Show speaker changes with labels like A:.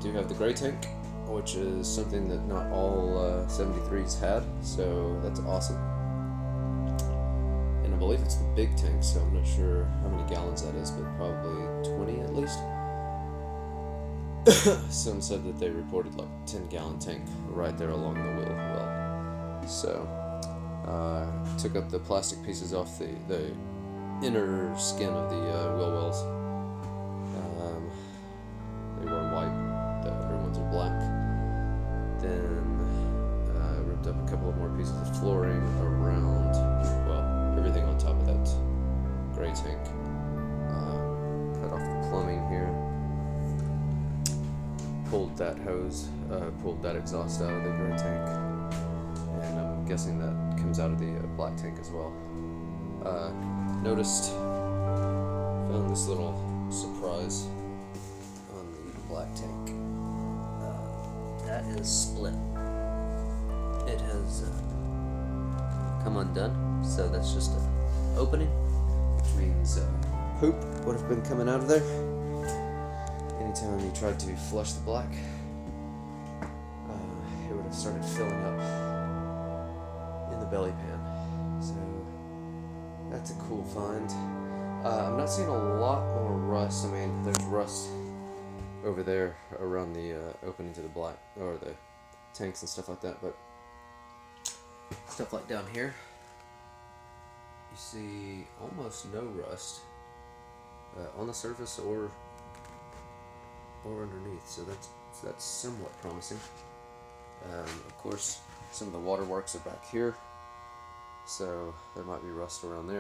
A: do have the gray tank, which is something that not all 73s had, so that's awesome. And I believe it's the big tank, so I'm not sure how many gallons that is, but probably 20 at least. Some said that they reported like 10-gallon tank right there along the wheel well. So took up the plastic pieces off the inner skin of the wheel wells. They were white, the other ones are black. Then ripped up a couple of more pieces of flooring around, well, everything on top of that gray tank. Cut off the plumbing here. Pulled that hose, pulled that exhaust out of the gray tank, and I'm guessing that comes out of the black tank as well. Found this little surprise on the black tank. That is split. It has come undone, so that's just an opening, which means poop would have been coming out of there. Anytime you tried to flush the black, it would have started filling up in the belly pan. So that's a cool find. I'm not seeing a lot more rust. I mean, there's rust over there around the opening to the black, or the tanks and stuff like that, but stuff like down here, you see almost no rust on the surface or underneath, so that's somewhat promising. Of course, some of the waterworks are back here, so there might be rust around there.